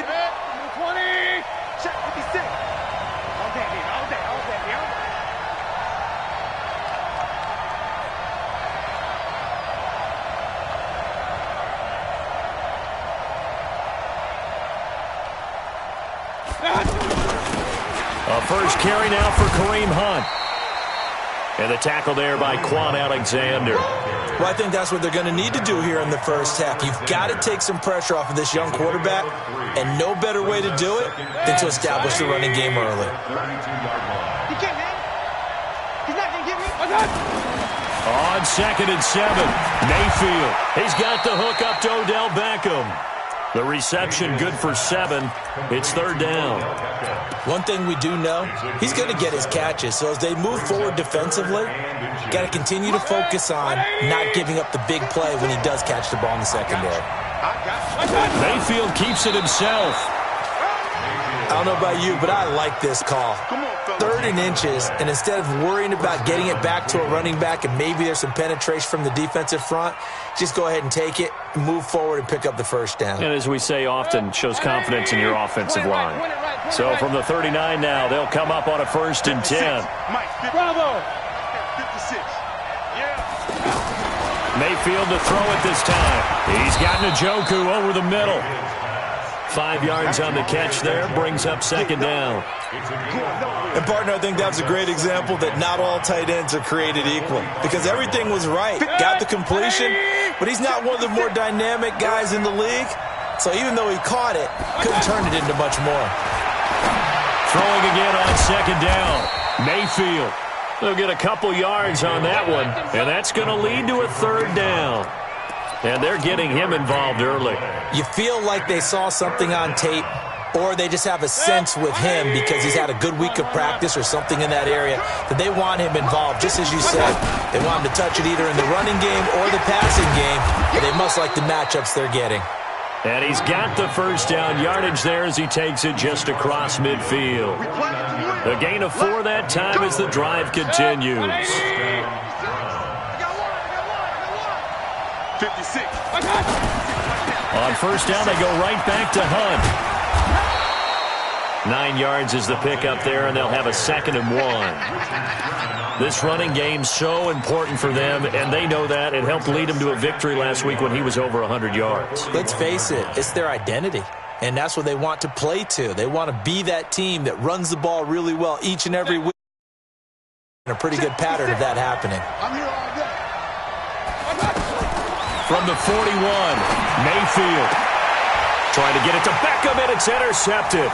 20. Check 56. All day, baby. All day, all day, baby. All day. A first carry now for Kareem Hunt. And the tackle there by Quan Alexander. Well, I think that's what they're going to need to do here in the first half. You've got to take some pressure off of this young quarterback, and no better way to do it than to establish the running game early. He can't hit. He's not going to get me. On 2nd and 7, Mayfield. He's got the hook up to Odell Beckham. The reception good for 7. It's 3rd down. One thing we do know, he's going to get his catches. So as they move forward defensively, got to continue to focus on not giving up the big play when he does catch the ball in the secondary. Mayfield keeps it himself. I don't know about you, but I like this call. 3rd and inches, and instead of worrying about getting it back to a running back and maybe there's some penetration from the defensive front, just go ahead and take it, move forward, and pick up the first down. And as we say often, shows confidence in your offensive line. So from the 39 now, they'll come up on a 1st and 10. Bravo. 56. Mayfield to throw it this time. He's got Njoku over the middle. 5 yards on the catch there, brings up 2nd down. And, partner, I think that's a great example that not all tight ends are created equal. Because everything was right. Got the completion, but he's not one of the more dynamic guys in the league. So even though he caught it, couldn't turn it into much more. Throwing again on 2nd down. Mayfield. They'll get a couple yards on that one, and that's going to lead to a 3rd down. And they're getting him involved early. You feel like they saw something on tape, or they just have a sense with him because he's had a good week of practice or something in that area that they want him involved. Just as you said, they want him to touch it either in the running game or the passing game, but they must like the matchups they're getting. And he's got the 1st down yardage there as he takes it just across midfield. A gain of 4 that time as the drive continues. 56. On 1st down, they go right back to Hunt. 9 yards is the pickup there, and they'll have a 2nd and 1. This running game's so important for them, and they know that. It helped lead them to a victory last week when he was over 100 yards. Let's face it, it's their identity, and that's what they want to play to. They want to be that team that runs the ball really well each and every week. And a pretty good pattern of that happening. I'm here all day. From the 41, Mayfield trying to get it to Beckham, and it's intercepted.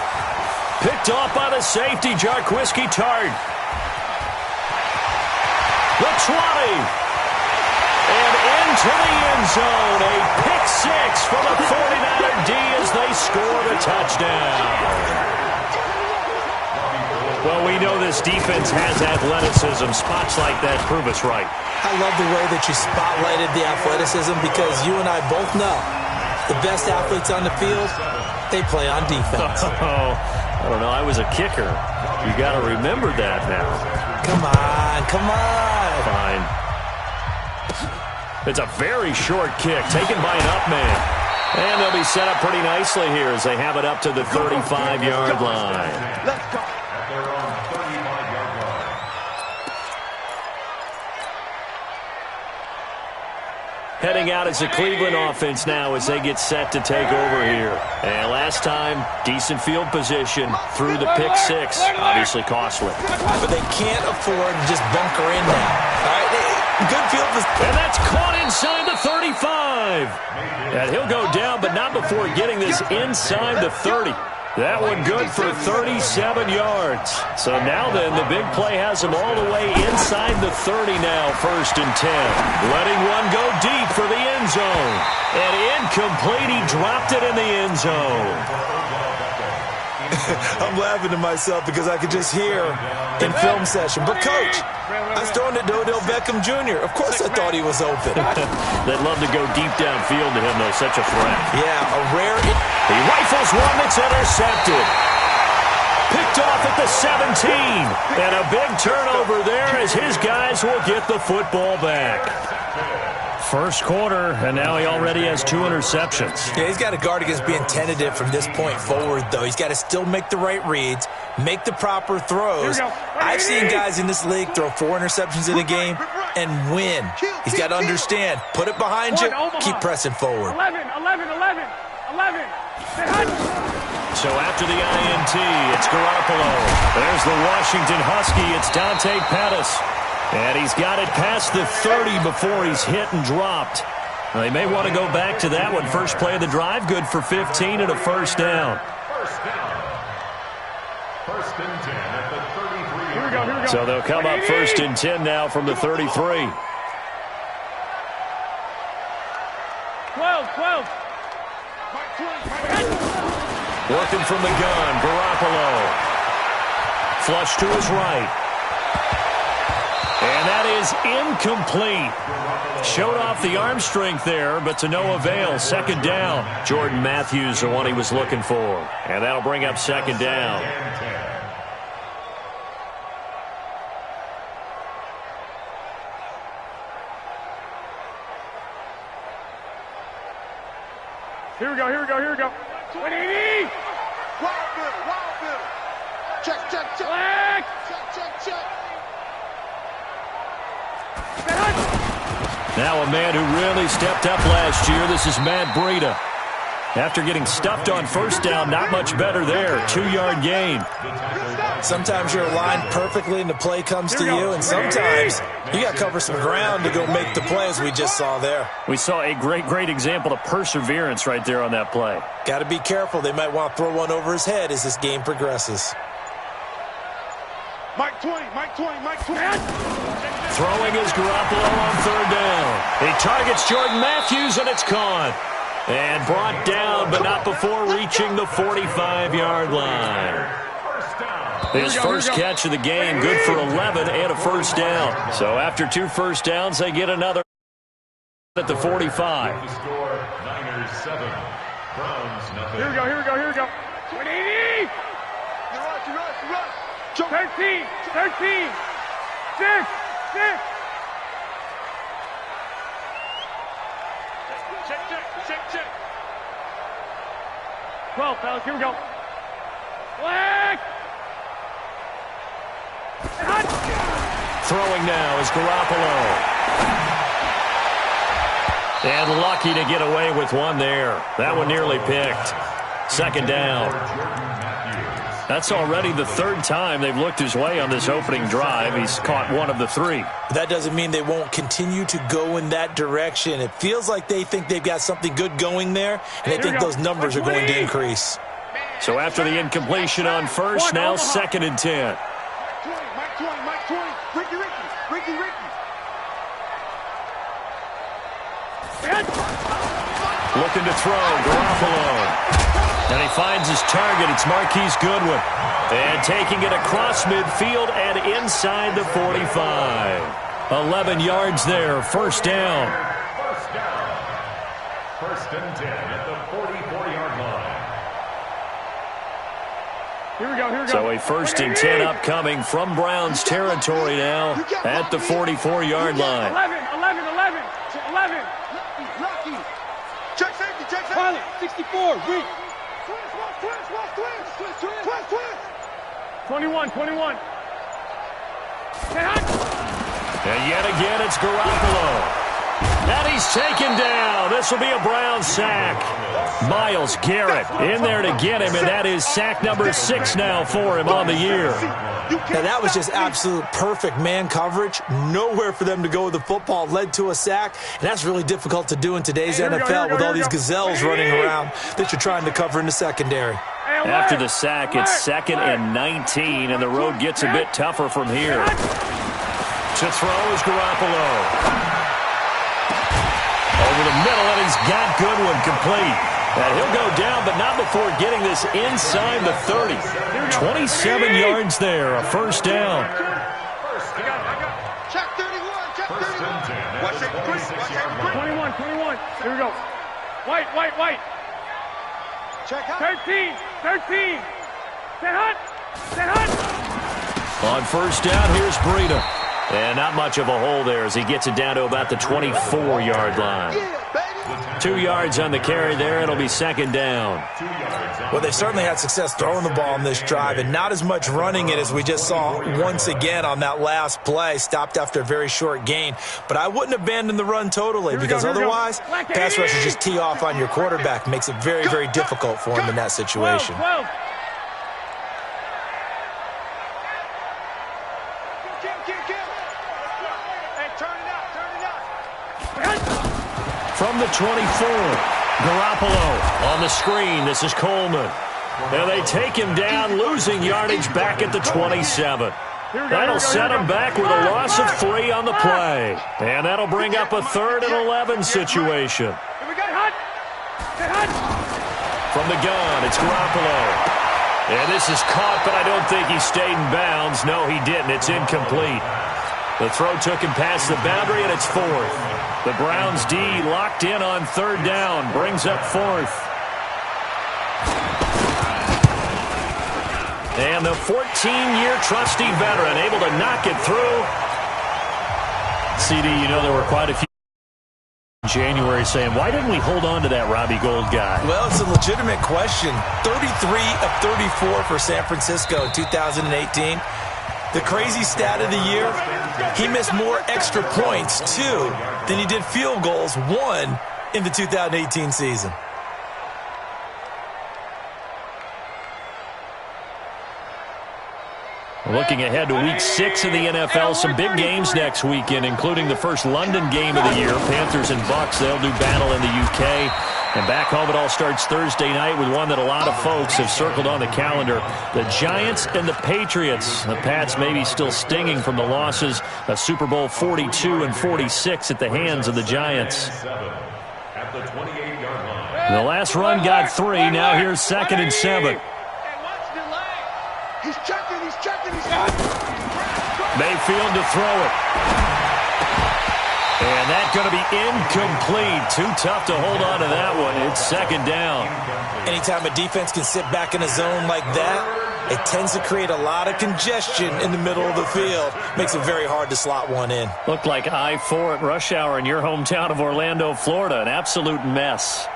Picked off by the safety, Jarquiski Tart. The 20. And into the end zone. A pick 6 for the 49er D as they score the touchdown. Well, we know this defense has athleticism. Spots like that prove us right. I love the way that you spotlighted the athleticism because you and I both know the best athletes on the field, they play on defense. Oh, I don't know. I was a kicker. You got to remember that now. Come on, come on. Fine. It's a very short kick taken by an up man. And they'll be set up pretty nicely here as they have it up to the 35-yard line. Let's go. Heading out as the Cleveland offense now as they get set to take over here. And last time, decent field position through the pick 6. Obviously costly. But they can't afford to just bunker in now. All right, good field position. And that's caught inside the 35. And he'll go down, but not before getting this inside the 30. That one good for 37 yards. So now then, the big play has him all the way inside the 30 now, 1st and 10. Letting one go deep for the end zone. And incomplete, he dropped it in the end zone. I'm laughing to myself because I could just hear in film session. But, Coach, I was throwing it to Odell Beckham Jr. Of course I thought he was open. They'd love to go deep downfield to him, though. Such a threat. Yeah, a rare... He rifles one that's intercepted. Picked off at the 17. And a big turnover there as his guys will get the football back. First quarter, and now he already has 2 interceptions. Yeah, he's got to guard against being tentative from this point forward, though. He's got to still make the right reads, make the proper throws. I've seen guys in this league throw 4 interceptions in a game and win. He's got to understand, put it behind you, keep pressing forward. 11. So after the INT, it's Garoppolo. There's the Washington Husky. It's Dante Pettis. And he's got it past the 30 before he's hit and dropped. They may want to go back to that one. First play of the drive, good for 15 and a first down. First and 10 at the 33. Here we go. So they'll come up first and 10 now from the 33. 12. Working from the gun, Garoppolo. Flush to his right. And that is incomplete. Showed off the arm strength there, but to no avail. Second down. Jordan Matthews, the one he was looking for. And that'll bring up second down. Here we go. 180. Wild. Check. Black. Check. Now a man who really stepped up last year. This is Matt Breida. After getting stuffed on first down, not much better there. 2-yard gain. Sometimes you're aligned perfectly and the play comes to you, and sometimes you got to cover some ground to go make the play, as we just saw there. We saw a great example of perseverance right there on that play. Got to be careful. They might want to throw one over his head as this game progresses. Mike 20. Throwing is Garoppolo on third down. He targets Jordan Matthews, and it's caught. And brought down, but not before reaching the 45-yard line. His first catch of the game, good for 11 and a first down. So after 2 first downs, they get another at the 45. The score, Niners 7, Browns nothing. Here we go. 180. You rush. 13. 6. Check. 12, fellas. Here we go. Black. Throwing now is Garoppolo. And lucky to get away with one there. That one nearly picked. Second down. That's already the 3rd time they've looked his way on this opening drive. He's caught 1 of the 3. That doesn't mean they won't continue to go in that direction. It feels like they think they've got something good going there, and they think those numbers are going to increase. So after the incompletion on first, now 2nd and 10. Mike 20. Ricky. Looking to throw, Garoppolo. And he finds his target. It's Marquise Goodwin. And taking it across midfield and inside the 45. 11 yards there. First down. First and 10 at the 44-yard line. Here we go. So a first and 10 upcoming from Browns territory now at the 44-yard line. 11. Lucky. Check safety. Pilot, 64. Weak. Twist. 21. And yet again, it's Garoppolo. And he's taken down. This will be a Brown sack. Myles Garrett in there to get him, and that is sack number 6 now for him on the year. Now, that was just absolute perfect man coverage. Nowhere for them to go with the football. Led to a sack, and that's really difficult to do in today's NFL with all these gazelles running around that you're trying to cover in the secondary. After the sack, it's 2nd and 19, and the road gets a bit tougher from here. To throw is Garoppolo. Over the middle, and he's got Goodwin complete. And he'll go down, but not before getting this inside the 30. 27 yards there, a first down. Check 31. First and 10 at the 46-yard line. 21. Here we go. White. Check out. 13. Set hut. On first down, here's Breida. And not much of a hole there as he gets it down to about the 24-yard line. 2 yards on the carry there. It'll be second down. Well, they certainly had success throwing the ball on this drive and not as much running it as we just saw once again on that last play. Stopped after a very short gain. But I wouldn't abandon the run totally because otherwise, pass rushers just tee off on your quarterback. Makes it very, very difficult for him in that situation. From the 24, Garoppolo on the screen. This is Coleman. And they take him down, losing yardage back at the 27. That'll set him back with a loss of 3 on the play. And that'll bring up a 3rd and 11 situation. From the gun, it's Garoppolo. And this is caught, but I don't think he stayed in bounds. No, he didn't. It's incomplete. The throw took him past the boundary, and it's 4th. The Browns' D locked in on 3rd down, brings up 4th. And the 14-year trusty veteran able to knock it through. CD, you know there were quite a few in January saying, why didn't we hold on to that Robbie Gould guy? Well, it's a legitimate question. 33 of 34 for San Francisco in 2018. The crazy stat of the year, he missed more extra points, 2, than he did field goals, 1 in the 2018 season. Looking ahead to Week 6 of the NFL, some big games next weekend, including the first London game of the year. Panthers and Bucks, they'll do battle in the UK. And back home, it all starts Thursday night with one that a lot of folks have circled on the calendar. The Giants and the Patriots. The Pats maybe still stinging from the losses. A Super Bowl 42 and 46 at the hands of the Giants. The last run got 3. Now here's 2nd and 7. He's checking, he's Mayfield to throw it. And that's going to be incomplete. Too tough to hold on to that one. It's 2nd down. Anytime a defense can sit back in a zone like that, it tends to create a lot of congestion in the middle of the field. Makes it very hard to slot one in. Looked like I-4 at rush hour in your hometown of Orlando, Florida. An absolute mess.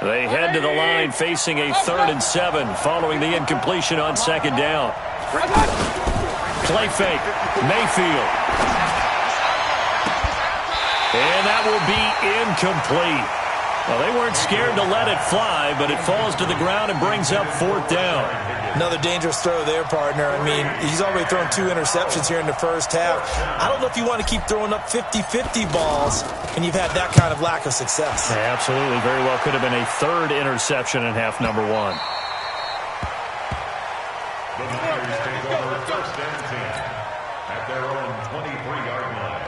They head to the line facing a 3rd and 7 following the incompletion on 2nd down. Play fake. Mayfield. And that will be incomplete. Well, they weren't scared to let it fly, but it falls to the ground and brings up 4th down. Another dangerous throw there, partner. I mean, he's already thrown 2 interceptions here in the first half. I don't know if you want to keep throwing up 50-50 balls, and you've had that kind of lack of success. Yeah, absolutely. Very well could have been a 3rd interception in half number 1. The Niners take over 1st and 10 at their own 23-yard line.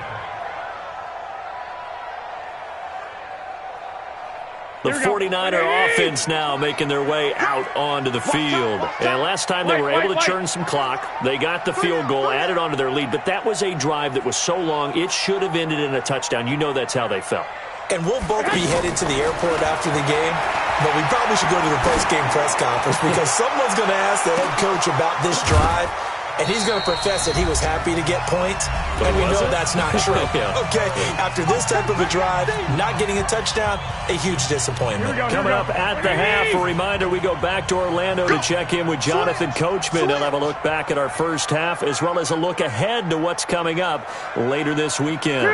The 49er offense now making their way out onto the field. And last time they were able to churn some clock, they got the field goal, added onto their lead, but that was a drive that was so long, it should have ended in a touchdown. You know that's how they felt. And we'll both be headed to the airport after the game, but we probably should go to the post-game press conference because someone's going to ask the head coach about this drive, and he's going to profess that he was happy to get points, and we know that's not true. Yeah. Okay, after this type of a drive, not getting a touchdown, a huge disappointment. Coming up at the half, a reminder, we go back to Orlando to check in with Jonathan Coachman. He'll have a look back at our first half as well as a look ahead to what's coming up later this weekend.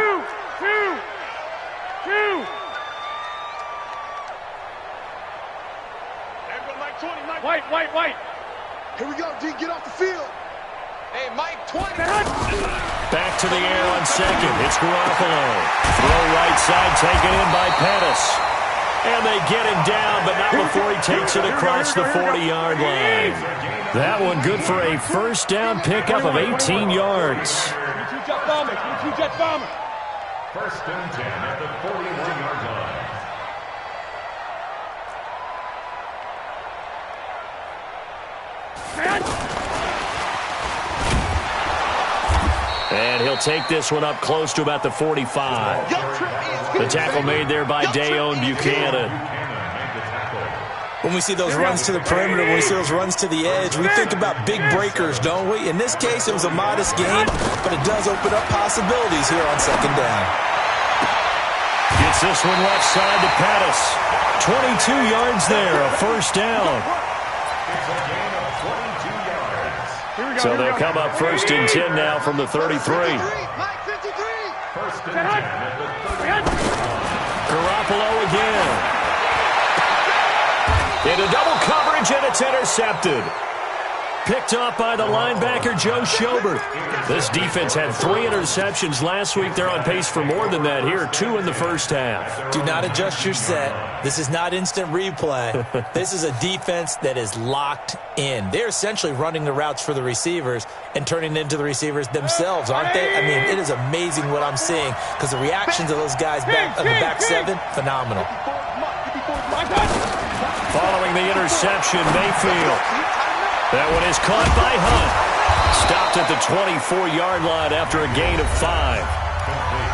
White. Here we go, D, get off the field. Hey, Mike, 20. Back to the air on 2nd. It's Garoppolo. Throw right side taken in by Pettis. And they get him down, but not before he takes it across the 40-yard line. That one good for a 1st down pickup of 18 yards. 1st and 10 at the 41-yard line. And he'll take this one up close to about the 45. The tackle made there by Dayon Buchanan. When we see those runs to the perimeter, when we see those runs to the edge, we think about big breakers, don't we? In this case, it was a modest gain, but it does open up possibilities here on second down. Gets this one left side to Pettis. 22 yards there, a first down. It's a gain of 22 yards. So they'll come up first and 10 now from the 33. First and 10 at the 30. Garoppolo again. Into double coverage, and it's intercepted. Picked up by the linebacker, Joe Schobert. This defense had 3 interceptions last week. They're on pace for more than that here, 2 in the first half. Do not adjust your set. This is not instant replay. This is a defense that is locked in. They're essentially running the routes for the receivers and turning it into the receivers themselves, aren't they? I mean, it is amazing what I'm seeing because the reactions of those guys back of the back seven, phenomenal. Following the interception, Mayfield. That one is caught by Hunt. Stopped at the 24-yard line after a gain of 5.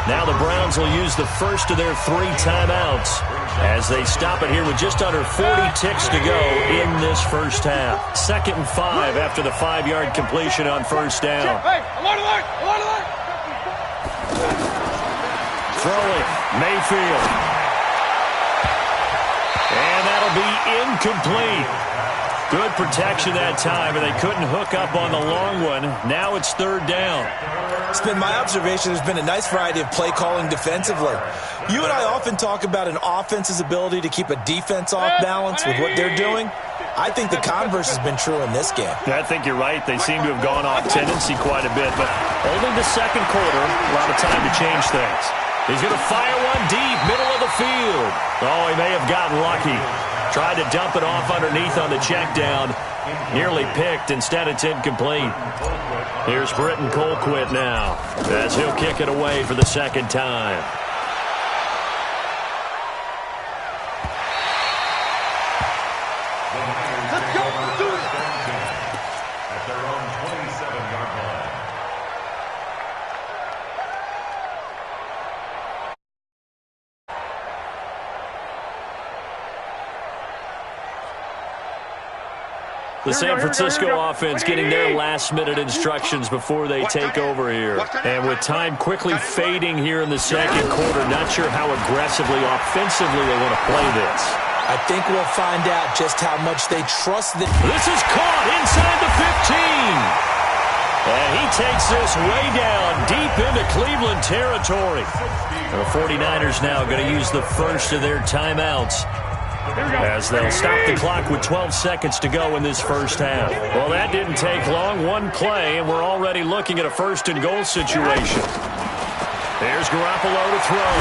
Now the Browns will use the first of their 3 timeouts as they stop it here with just under 40 ticks to go in this first half. 2nd and 5 after the 5-yard completion on first down. Throwing, Mayfield. And that'll be incomplete. Good protection that time, and they couldn't hook up on the long one. Now it's 3rd down. It's been my observation there's been a nice variety of play calling defensively. You and I often talk about an offense's ability to keep a defense off balance with what they're doing. I think the converse has been true in this game. I think you're right. They seem to have gone off tendency quite a bit, but only the second quarter, a lot of time to change things. He's going to fire one deep, middle of the field. Oh, he may have gotten lucky. Tried to dump it off underneath on the check down. Nearly picked. Instead, it's incomplete. Here's Britton Colquitt now as he'll kick it away for the second time. Let's go. Do it. At their own 27-yard line. The San Francisco offense getting their last-minute instructions before they take over here. And with time quickly fading here in the second quarter, not sure how aggressively, offensively they want to play this. I think we'll find out just how much they trust the... This is caught inside the 15. And he takes this way down deep into Cleveland territory. The 49ers now going to use the first of their timeouts as they'll stop the clock with 12 seconds to go in this first half. Well, that didn't take long. One play, and we're already looking at a first-and-goal situation. There's Garoppolo to throw.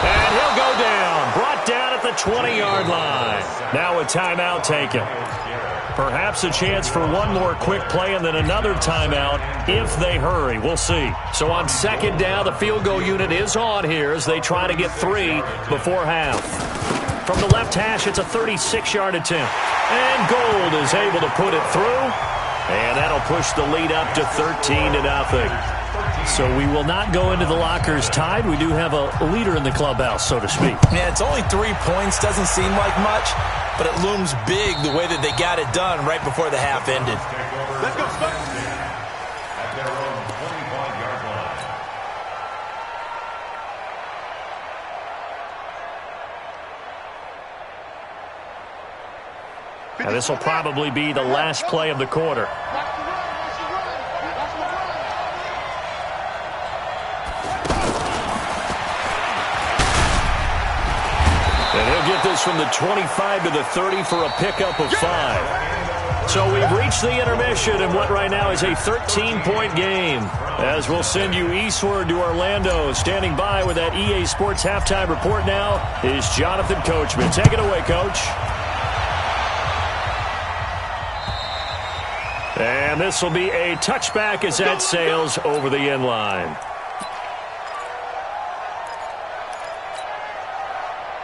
And he'll go down. Brought down at the 20-yard line. Now a timeout taken. Perhaps a chance for one more quick play and then another timeout if they hurry. We'll see. So on second down, the field goal unit is on here as they try to get 3 before half. From the left hash, it's a 36-yard attempt. And Gold is able to put it through. And that'll push the lead up to 13-0. So we will not go into the lockers tied. We do have a leader in the clubhouse, so to speak. Yeah, it's only 3 points. Doesn't seem like much, but it looms big the way that they got it done right before the half ended. Let's go, Spurs. At their own 25-yard line. Now this will probably be the last play of the quarter. And he'll get this from the 25 to the 30 for a pickup of 5. So we've reached the intermission in what right now is a 13-point game. As we'll send you eastward to Orlando. Standing by with that EA Sports halftime report now is Jonathan Coachman. Take it away, Coach. And this will be a touchback as that sails over the end line.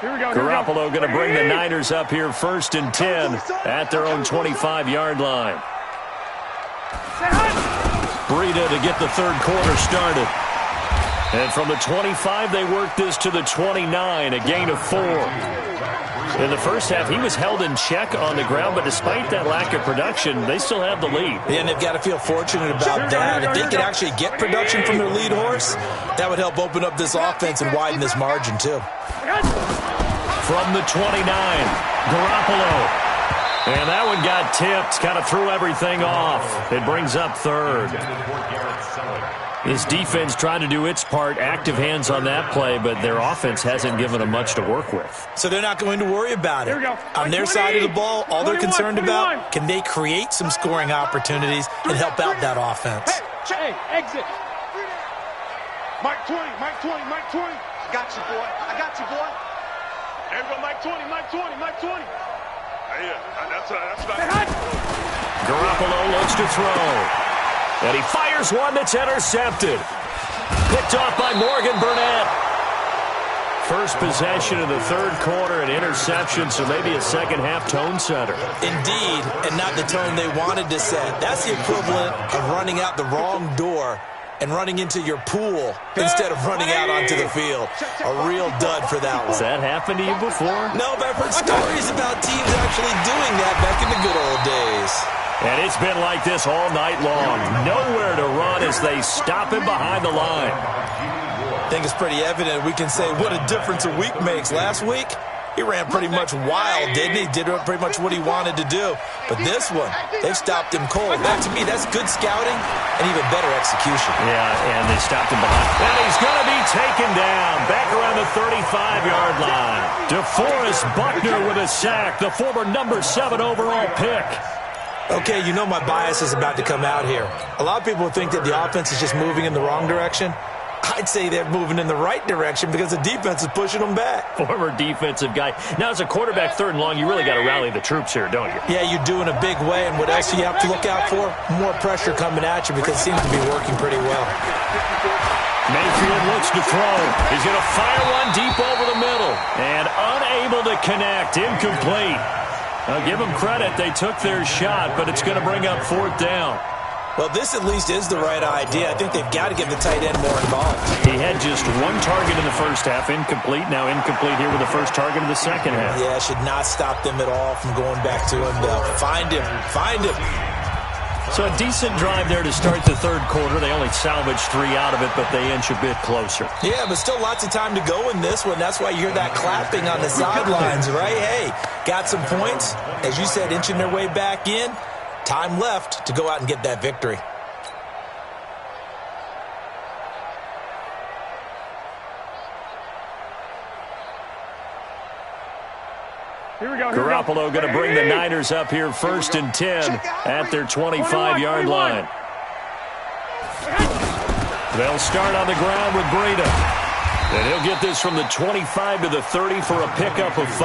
Garoppolo going to bring the Niners up here 1st and 10 at their own 25-yard line. Breida to get the third quarter started. And from the 25, they worked this to the 29, a gain of 4. In the first half, he was held in check on the ground, but despite that lack of production, they still have the lead. Yeah, and they've got to feel fortunate about that. If they could actually get production from their lead horse, that would help open up this offense and widen this margin, too. From the 29, Garoppolo. And that one got tipped, kind of threw everything off. It brings up third. This defense trying to do its part, active hands on that play, but their offense hasn't given them much to work with. So they're not going to worry about it. On their side of the ball, all they're concerned about, can they create some scoring opportunities and help out that offense? Hey, exit. Mike 20, Mike 20, Mike 20. I got you, boy. I got you, boy. There we go, Mike 20, Mike 20, Mike 20. Yeah, that's right. Garoppolo looks to throw. And he fires one that's intercepted. Picked off by Morgan Burnett. First possession of the third quarter, an interception, so maybe a second-half tone setter. Indeed, and not the tone they wanted to set. That's the equivalent of running out the wrong door and running into your pool instead of running out onto the field. A real dud for that one. Has that happened to you before? No, but I've heard stories about teams actually doing that back in the good old days. And it's been like this all night long. Nowhere to run as they stop him behind the line. I think it's pretty evident. We can say what a difference a week makes. Last week, he ran pretty much wild, didn't he? Did pretty much what he wanted to do. But this one, they've stopped him cold. That, to me, that's good scouting and even better execution. Yeah, and they stopped him behind. And he's going to be taken down back around the 35-yard line. DeForest Buckner with a sack, the former number 7 overall pick. Okay, you know my bias is about to come out here. A lot of people think that the offense is just moving in the wrong direction. I'd say they're moving in the right direction because the defense is pushing them back. Former defensive guy. Now, as a quarterback, 3rd and long, you really got to rally the troops here, don't you? Yeah, you do in a big way. And what else do you have to look out for? More pressure coming at you because it seems to be working pretty well. Mayfield looks to throw. He's going to fire one deep over the middle. And unable to connect. Incomplete. I'll give them credit. They took their shot, but it's going to bring up 4th down. Well, this at least is the right idea. I think they've got to get the tight end more involved. He had just 1 target in the first half, incomplete. Now incomplete here with the first target of the second half. Yeah, should not stop them at all from going back to him. They'll find him. Find him. So a decent drive there to start the 3rd quarter. They only salvaged 3 out of it, but they inch a bit closer. Yeah, but still lots of time to go in this one. That's why you hear that clapping on the sidelines, right? Hey, got some points. As you said, inching their way back in. Time left to go out and get that victory. Here we go. Garoppolo going to bring the Niners up here 1st and 10 at their 25-yard line. They'll start on the ground with Breida. And he'll get this from the 25 to the 30 for a pickup of 5.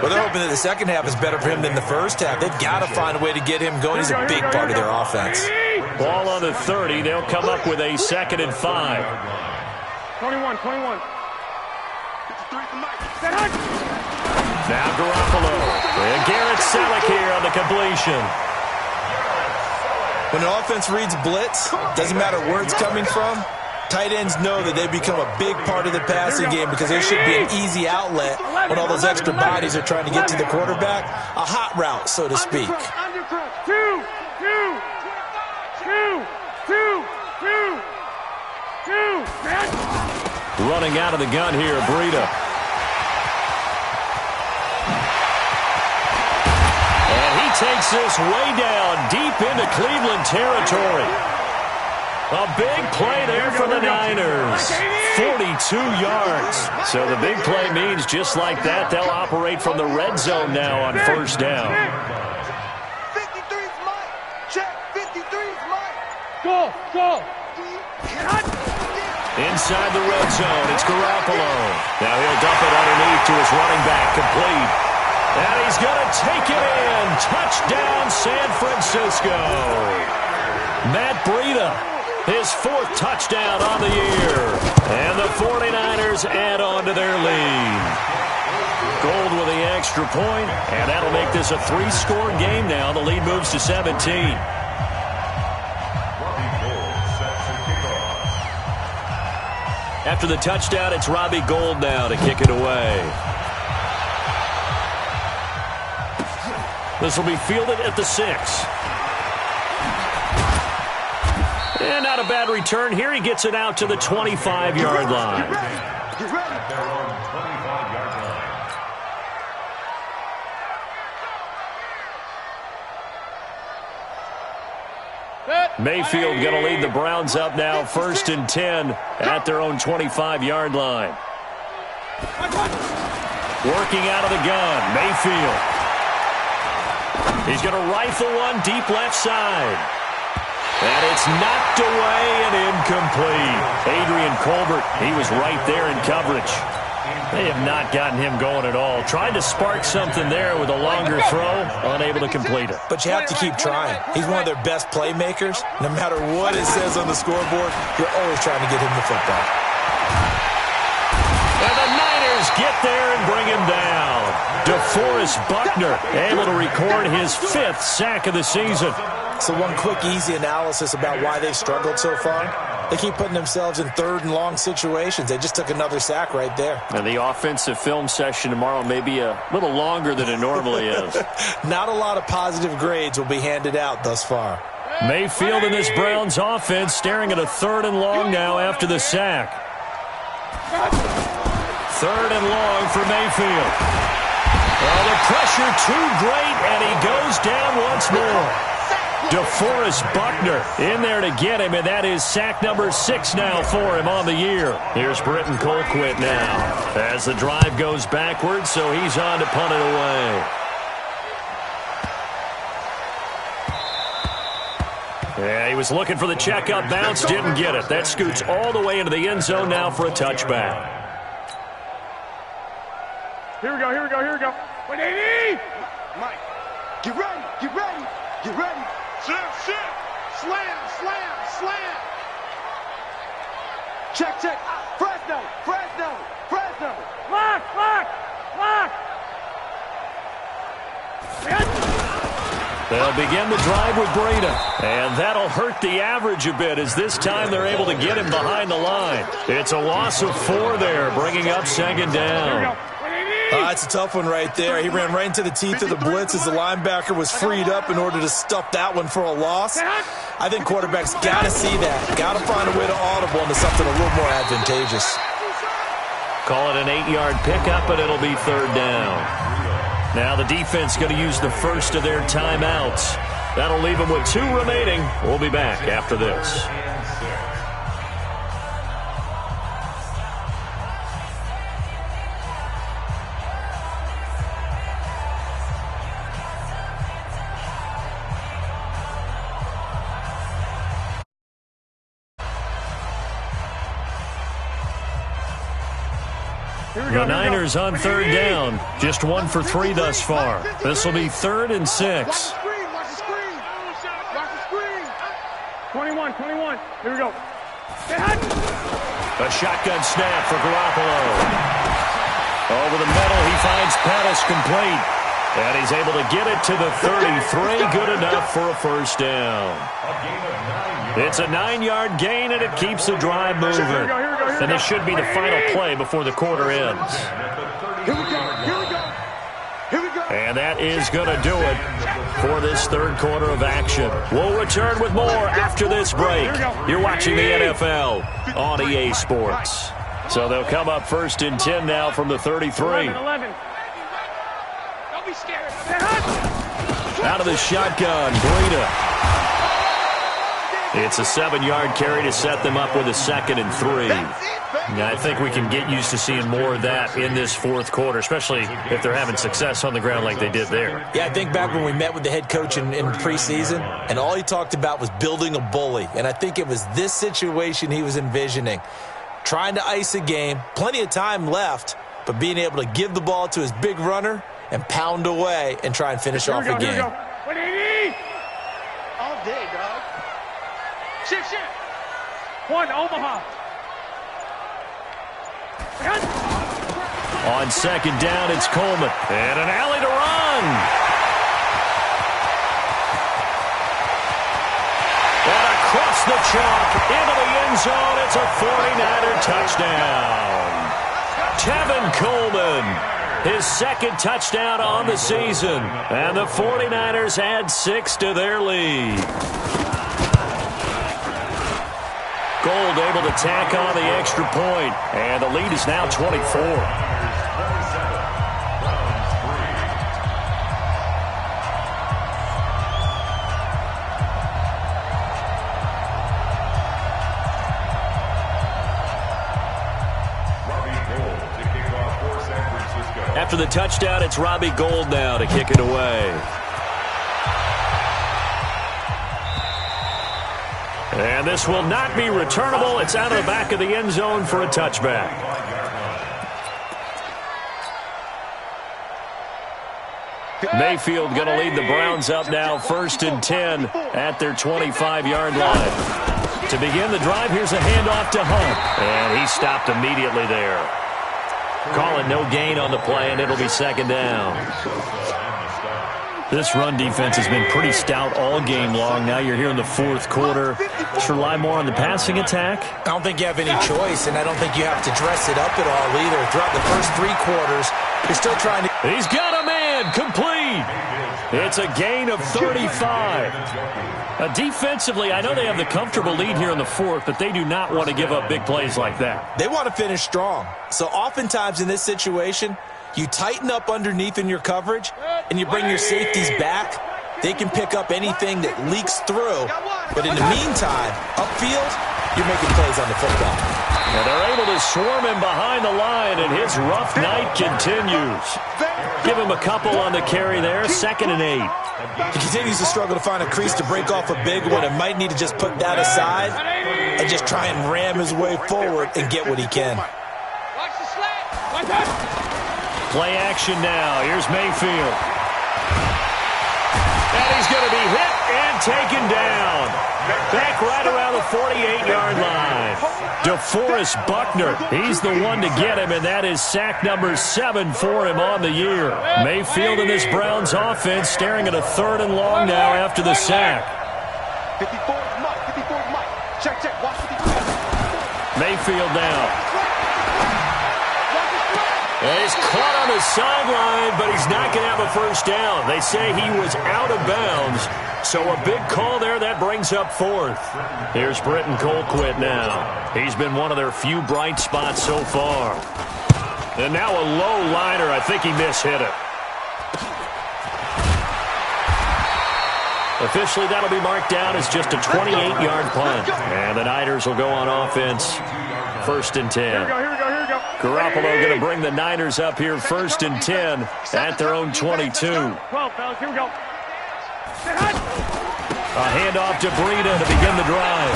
Well, they're hoping that the second half is better for him than the first half. They've got to find a way to get him going. He's a big part of their offense. Ball on the 30. They'll come up with a 2nd and 5. 21. Now Garoppolo. And Garrett Selleck here on the completion. When an offense reads blitz, doesn't matter where it's coming from, tight ends know that they become a big part of the passing game because there should be an easy outlet when all those extra bodies are trying to get to the quarterback. A hot route, so to speak. Running out of the gun here, Breida. And he takes this way down, deep into Cleveland territory. A big play there for the Niners. 42 yards. So the big play means just like that, they'll operate from the red zone now on 1st down. 53's Mike. Check. 53's Mike. Go. Inside the red zone, it's Garoppolo. Now he'll dump it underneath to his running back, complete. And he's going to take it in. Touchdown, San Francisco. Matt Breida, his 4th touchdown on the year. And the 49ers add on to their lead. Gold with the extra point, and that'll make this a 3-score game now. The lead moves to 17. After the touchdown, it's Robbie Gould now to kick it away. This will be fielded at the 6. And not a bad return here. He gets it out to the 25-yard line. At their own 25-yard line. Mayfield going to lead the Browns up now, 1st and 10 at their own 25-yard line. Working out of the gun, Mayfield. He's going to rifle one deep left side. And it's knocked away and incomplete. Adrian Colbert, he was right there in coverage. They have not gotten him going at all. Tried to spark something there with a longer throw, unable to complete it. But you have to keep trying. He's one of their best playmakers. No matter what it says on the scoreboard, you're always trying to get him the football. And the Niners get there and bring him down. DeForest Buckner able to record his 5th sack of the season. So one quick, easy analysis about why they've struggled so far. They keep putting themselves in 3rd and long situations. They just took another sack right there. And the offensive film session tomorrow may be a little longer than it normally is. Not a lot of positive grades will be handed out thus far. Mayfield in this Browns offense staring at a 3rd and long now after the sack. 3rd and long for Mayfield. Well, the pressure too great, and he goes down once more. DeForest Buckner in there to get him, and that is sack number 6 now for him on the year. Here's Britton Colquitt now as the drive goes backwards, so he's on to punt it away. Yeah, he was looking for the check-up bounce, didn't get it. That scoots all the way into the end zone now for a touchback. Here we go, here we go, here we go. 180! Mike, get ready, get ready, get ready. Slam, slam, slam, slam. Check, check. Fresno, Fresno, Fresno. Lock, lock, lock. They'll begin the drive with Breida, and that'll hurt the average a bit as this time they're able to get him behind the line. It's a loss of 4 there, bringing up 2nd down. It's a tough one right there. He ran right into the teeth of the blitz as the linebacker was freed up in order to stuff that one for a loss. I think quarterbacks got to see that. Got to find a way to audible into something a little more advantageous. Call it an 8-yard pickup, but it'll be 3rd down. Now the defense going to use the first of their timeouts. That'll leave them with 2 remaining. We'll be back after this. The Niners on 3rd down. Just 1 for 3 thus far. This will be 3rd and 6. Watch the screen, watch the screen. Watch the screen. 21, 21. Here we go. A shotgun snap for Garoppolo. Over the middle, he finds Pettis complete. And he's able to get it to the 33. Good enough for a 1st down. It's a 9-yard gain, and it keeps the drive moving. And this should be the final play before the quarter ends. Here we go, here we go. Here we go. And that is going to do it for this 3rd quarter of action. We'll return with more after this break. You're watching the NFL on EA Sports. So they'll come up 1st and 10 now from the 33. 11. Don't be scared. Out of the shotgun, Breida. It's a 7-yard carry to set them up with a 2nd and 3. Now, I think we can get used to seeing more of that in this 4th quarter, especially if they're having success on the ground like they did there. Yeah, I think back when we met with the head coach in preseason, and all he talked about was building a bully. And I think it was this situation he was envisioning. Trying to ice a game, plenty of time left, but being able to give the ball to his big runner and pound away and try and finish off the game. 180! All day, dog. Shit, shit. 1, Omaha. On 2nd down, it's Coleman. And an alley to run. And across Makes the chop into the end zone. It's a 49er touchdown. Tevin Coleman, his second touchdown on the season. And the 49ers add 6 to their lead. Gold able to tack on the extra point. And the lead is now 24. After the touchdown, it's Robbie Gould now to kick it away. And this will not be returnable. It's out of the back of the end zone for a touchback. Mayfield going to lead the Browns up now, 1st and 10 at their 25-yard line. To begin the drive, here's a handoff to Hunt. And he stopped immediately there. Call it no gain on the play, and it'll be 2nd down. This run defense has been pretty stout all game long. Now you're here in the 4th quarter. Should rely more on the passing attack? I don't think you have any choice, and I don't think you have to dress it up at all either. Throughout the first 3 quarters, you're still trying to... He's got a man complete. It's a gain of 35. Defensively, I know they have the comfortable lead here in the 4th, but they do not want to give up big plays like that. They want to finish strong. So oftentimes in this situation, you tighten up underneath in your coverage, and you bring your safeties back. They can pick up anything that leaks through. But in the meantime, upfield, you're making plays on the football. And they're able to swarm him behind the line, and his rough night continues. Give him a couple on the carry there, 2nd and 8. He continues to struggle to find a crease to break off a big one and might need to just put that aside and just try and ram his way forward and get what he can. Watch the slant. Watch that. Play action now. Here's Mayfield. And he's going to be hit and taken down. Back right around the 48-yard line. DeForest Buckner, he's the one to get him, and that is sack number 7 for him on the year. Mayfield and this Browns offense staring at a 3rd and long now after the sack. 54 Mike. Check. Watch 54. Mayfield now. And he's caught on the sideline, but he's not going to have a 1st down. They say he was out of bounds, so a big call there that brings up 4th. Here's Britton Colquitt now. He's been one of their few bright spots so far. And now a low liner. I think he mishit it. Officially, that'll be marked down as just a 28-yard punt. And the Niners will go on offense, 1st and 10. Here we go. Garoppolo going to bring the Niners up here, 1st and 10 at their own 22. 12, fellas. Here we go. A handoff to Breida to begin the drive.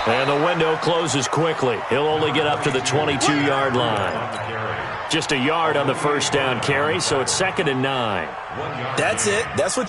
And the window closes quickly. He'll only get up to the 22-yard line. Just a yard on the 1st down carry, so it's 2nd and 9. That's it. That's what